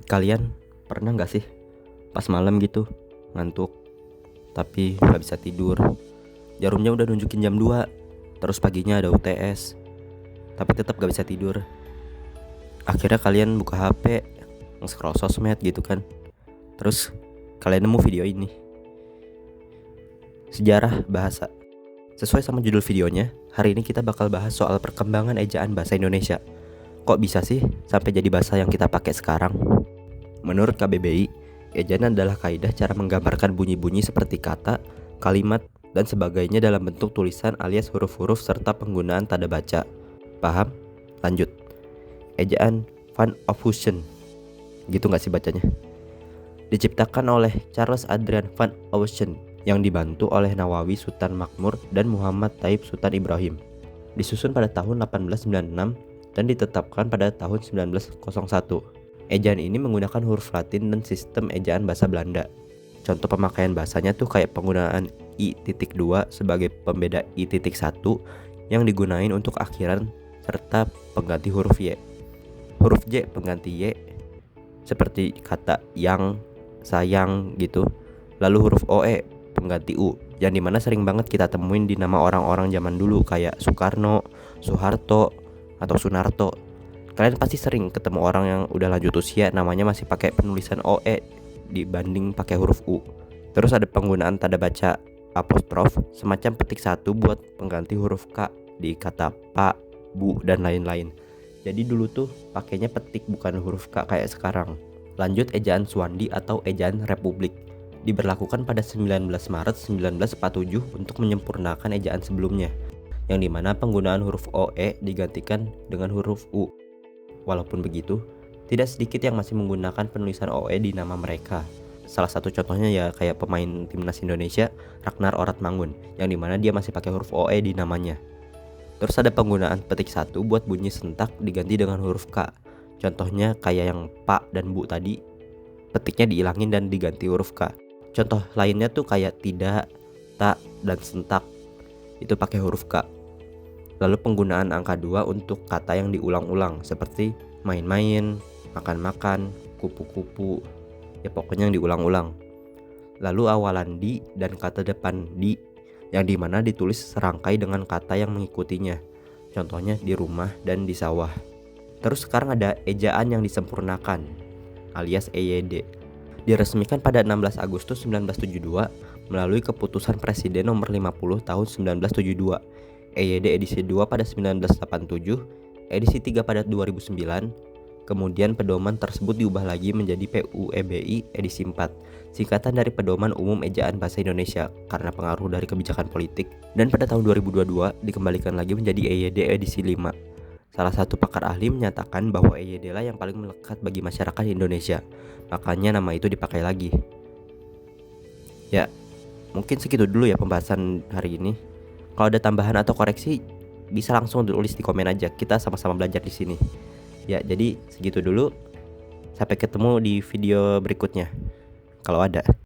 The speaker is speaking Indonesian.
Kalian pernah gak sih pas malam gitu ngantuk tapi gak bisa tidur, jarumnya udah nunjukin jam 2, terus paginya ada UTS tapi tetap gak bisa tidur. Akhirnya kalian buka HP, nge-scroll sosmed gitu kan. Terus kalian nemu video ini, sejarah bahasa. Sesuai sama judul videonya, hari ini kita bakal bahas soal perkembangan ejaan bahasa Indonesia. Kok bisa sih sampai jadi bahasa yang kita pakai sekarang? Menurut KBBI, ejaan adalah kaidah cara menggambarkan bunyi-bunyi seperti kata, kalimat, dan sebagainya dalam bentuk tulisan alias huruf-huruf serta penggunaan tanda baca. Paham? Lanjut. Ejaan Van Ophusen, gitu gak sih bacanya? Diciptakan oleh Charles Adrian Van Ophusen yang dibantu oleh Nawawi Sultan Makmur dan Muhammad Taib Sultan Ibrahim. Disusun pada tahun 1896 dan ditetapkan pada tahun 1901. Ejaan ini menggunakan huruf Latin dan sistem ejaan bahasa Belanda. Contoh pemakaian bahasanya tuh kayak penggunaan I.2 sebagai pembeda I.1 yang digunain untuk akhiran serta pengganti huruf Y. Huruf J pengganti Y seperti kata yang, sayang gitu. Lalu huruf OE pengganti U, yang dimana sering banget kita temuin di nama orang-orang zaman dulu kayak Soekarno, Soeharto, atau Sunarto. Kalian pasti sering ketemu orang yang udah lanjut usia namanya masih pakai penulisan OE dibanding pakai huruf U. Terus ada penggunaan tanda baca apostrof semacam petik satu buat pengganti huruf K di kata Pak, Bu, dan lain-lain. Jadi dulu tuh pakainya petik bukan huruf K kayak sekarang. Lanjut ejaan Suwandi atau ejaan Republik. Diberlakukan pada 19 Maret 1947 untuk menyempurnakan ejaan sebelumnya, yang dimana penggunaan huruf OE digantikan dengan huruf U. Walaupun begitu, tidak sedikit yang masih menggunakan penulisan OE di nama mereka. Salah satu contohnya ya kayak pemain timnas Indonesia Ragnar Oratmangun, yang dimana dia masih pakai huruf OE di namanya. Terus ada penggunaan petik satu buat bunyi sentak diganti dengan huruf K. Contohnya kayak yang Pak dan Bu tadi, petiknya dihilangin dan diganti huruf K. Contoh lainnya tuh kayak tidak, tak, dan sentak, itu pakai huruf K. Lalu penggunaan angka 2 untuk kata yang diulang-ulang seperti main-main, makan-makan, kupu-kupu, ya pokoknya yang diulang-ulang. Lalu awalan di dan kata depan di, yang dimana ditulis serangkai dengan kata yang mengikutinya. Contohnya di rumah dan di sawah. Terus sekarang ada ejaan yang disempurnakan alias EYD. Diresmikan pada 16 Agustus 1972 melalui keputusan Presiden nomor 50 tahun 1972. EYD edisi 2 pada 1987, edisi 3 pada 2009. Kemudian pedoman tersebut diubah lagi menjadi PUEBI edisi 4, singkatan dari Pedoman Umum Ejaan Bahasa Indonesia karena pengaruh dari kebijakan politik. Dan pada tahun 2022 dikembalikan lagi menjadi EYD edisi 5. Salah satu pakar ahli menyatakan bahwa EYD lah yang paling melekat bagi masyarakat Indonesia, makanya nama itu dipakai lagi. Ya, mungkin segitu dulu ya pembahasan hari ini. Kalau ada tambahan atau koreksi, bisa langsung tulis di komen aja. Kita sama-sama belajar di sini. Ya, jadi segitu dulu. Sampai ketemu di video berikutnya. Kalau ada.